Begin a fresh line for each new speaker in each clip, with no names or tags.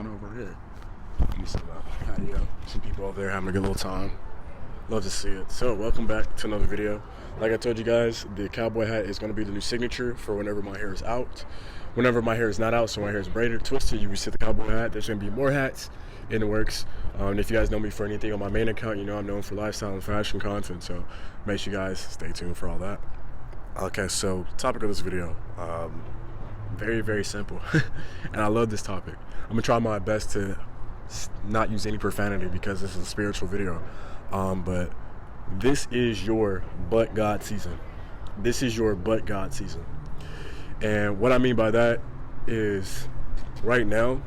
on over here. Let me see that patio. Some people over there having a good little time. Love to see it. So, welcome back to another video. Like I told you guys, the cowboy hat is going to be the new signature for whenever my hair is out. Whenever my hair is not out, so my hair is braided, twisted, you can see the cowboy hat. There's going to be more hats in the works. And if you guys know me for anything on my main account, you know I'm known for lifestyle and fashion content. So, make sure you guys stay tuned for all that. Okay, so topic of this video, very, very simple. And I love this topic. I'm going to try my best to not use any profanity because this is a spiritual video. But this is your but God season. This is your but God season. And what I mean by that is right now,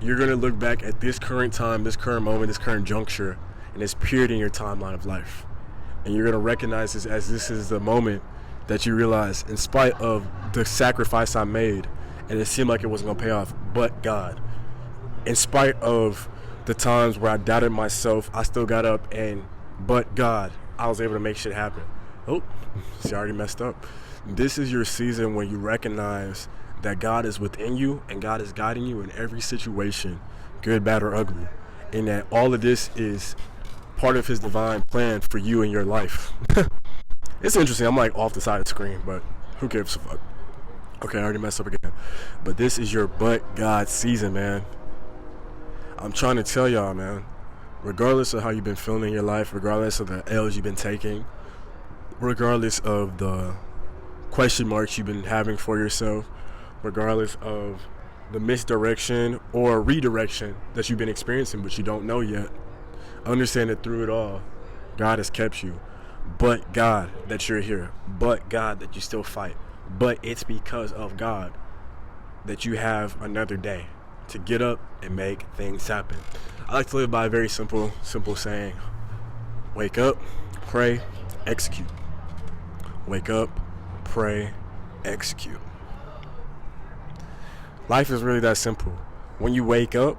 you're going to look back at this current time, this current moment, this current juncture, and this period in your timeline of life. And you're going to recognize this as this is the moment that you realize, in spite of the sacrifice I made, and it seemed like it wasn't going to pay off, but God, in spite of the times where I doubted myself, I still got up, and but God, I was able to make shit happen. Oh, see, I already messed up. This is your season when you recognize that God is within you and God is guiding you in every situation, good, bad, or ugly, and that all of this is part of his divine plan for you in your life. It's interesting. I'm like off the side of the screen, but who gives a fuck? Okay, I already messed up again. But this is your but God season, man. I'm trying to tell y'all, man, regardless of how you've been feeling in your life, regardless of the L's you've been taking, regardless of the question marks you've been having for yourself, regardless of the misdirection or redirection that you've been experiencing but you don't know yet, understand that through it all, God has kept you. But God that you're here. But God that you still fight. But it's because of God that you have another day to get up and make things happen. I like to live by a very simple saying. Wake up, pray, execute. Wake up, pray, execute. Life is really that simple. When you wake up,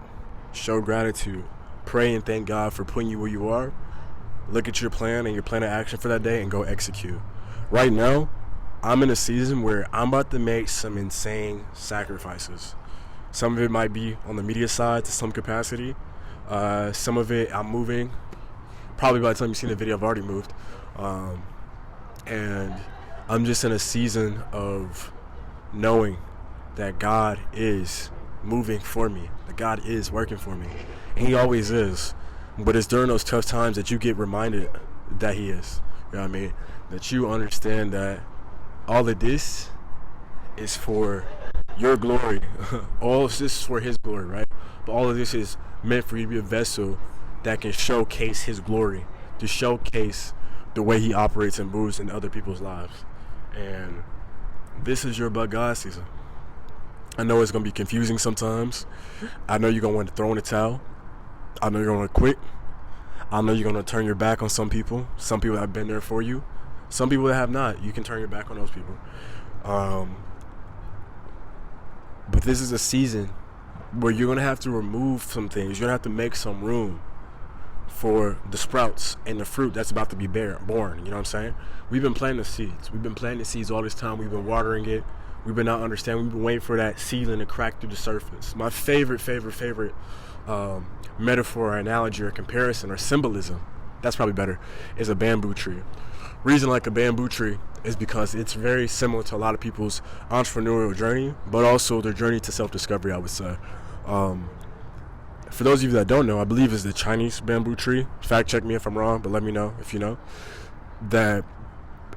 show gratitude. Pray and thank God for putting you where you are. Look at your plan and your plan of action for that day and go execute. Right now, I'm in a season where I'm about to make some insane sacrifices. Some of it might be on the media side to some capacity. Some of it I'm moving. Probably by the time you've seen the video, I've already moved. And I'm just in a season of knowing that God is moving for me, that God is working for me. And he always is. But it's during those tough times that you get reminded that he is. You know what I mean? That you understand that all of this is for your glory. All of this is for his glory, right? But all of this is meant for you to be a vessel that can showcase his glory, to showcase the way he operates and moves in other people's lives. And this is your but God season. I know it's going to be confusing sometimes. I know you're going to want to throw in the towel. I know you're going to quit. I know you're going to turn your back on some people. Some people have been there for you. Some people that have not. You can turn your back on those people. But this is a season where you're going to have to remove some things. You're going to have to make some room for the sprouts and the fruit that's about to be born. You know what I'm saying? We've been planting the seeds. We've been planting the seeds all this time. We've been watering it. We've been not understanding. We've been waiting for that seedling to crack through the surface. My favorite metaphor or analogy or comparison or symbolism, that's probably better, is a bamboo tree. Reason like a bamboo tree is because it's very similar to a lot of people's entrepreneurial journey, but also their journey to self-discovery, I would say. For those of you that don't know, I believe it's the Chinese bamboo tree. Fact check me if I'm wrong, but let me know if you know. That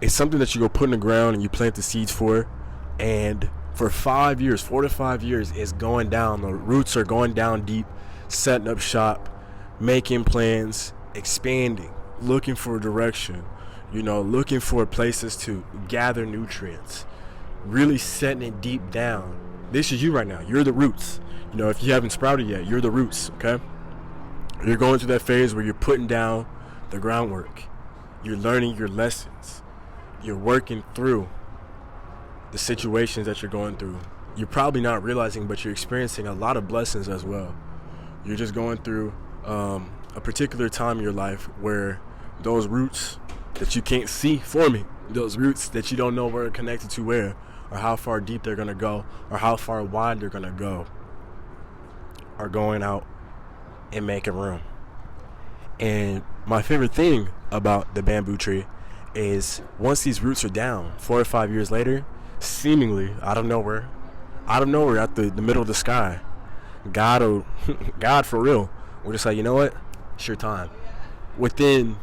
it's something that you go put in the ground and you plant the seeds for, and for 4 to 5 years, it's going down. The roots are going down deep, setting up shop, making plans, expanding, looking for direction, looking for places to gather nutrients, really setting it deep down. This is you right now. You're the roots. If you haven't sprouted yet, you're the roots, okay? You're going through that phase where you're putting down the groundwork. You're learning your lessons. You're working through the situations that you're going through. You're probably not realizing, but you're experiencing a lot of blessings as well. You're just going through a particular time in your life where those roots that you can't see forming, those roots that you don't know where they're connected to where, or how far deep they're going to go, or how far wide they're going to go. are going out and making room. And my favorite thing about the bamboo tree is once these roots are down, 4 or 5 years later, seemingly out of nowhere at the middle of the sky, God for real, we're just like, you know what? It's your time. Within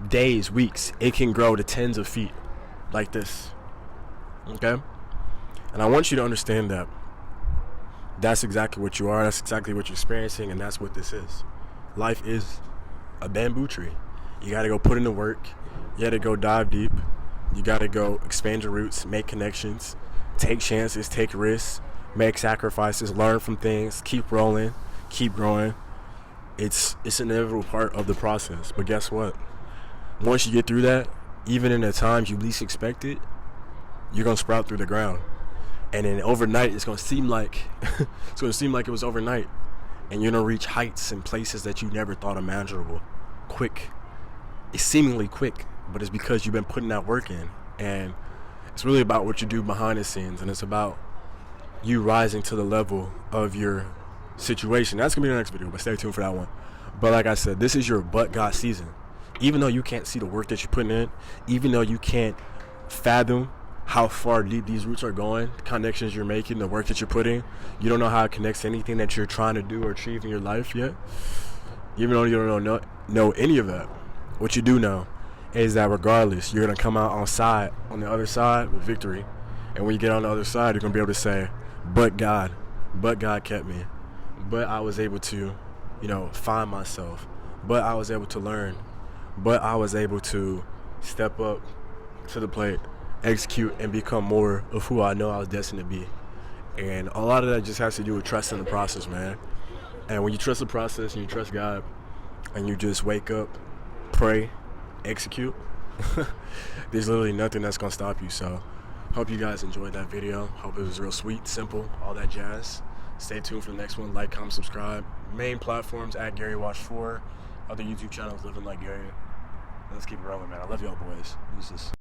days, weeks, it can grow to tens of feet like this. Okay? And I want you to understand that that's exactly what you are, that's exactly what you're experiencing, and that's what this is. Life is a bamboo tree. You gotta go put in the work, you gotta go dive deep, you gotta go expand your roots, make connections, take chances, take risks, make sacrifices, learn from things, keep rolling, keep growing. It's an inevitable part of the process. But guess what? Once you get through that, even in the times you least expect it, you're gonna sprout through the ground. And then overnight, it's gonna seem like it was overnight, and you're gonna reach heights and places that you never thought imaginable. Quick. It's seemingly quick, but it's because you've been putting that work in. And it's really about what you do behind the scenes, and it's about you rising to the level of your situation. That's gonna be the next video, but stay tuned for that one. But like I said, this is your but God season. Even though you can't see the work that you're putting in, even though you can't fathom how far deep these roots are going, the connections you're making, the work that you're putting, you don't know how it connects to anything that you're trying to do or achieve in your life yet. Even though you don't know any of that, what you do know is that regardless, you're gonna come out on the other side with victory. And when you get on the other side, you're gonna be able to say, but God kept me. But I was able to, find myself. But I was able to learn. But I was able to step up to the plate, execute, and become more of who I know I was destined to be. And a lot of that just has to do with trusting the process, man. And when you trust the process and you trust God, and you just wake up, pray, execute, there's literally nothing that's gonna stop you. So hope you guys enjoyed that video. Hope it was real sweet, simple, all that jazz. Stay tuned for the next one. Like, comment, subscribe. Main platforms at Gary Watch 4. Other YouTube channels, Living Like Gary. Let's keep it rolling, man. I love y'all boys. Deuces.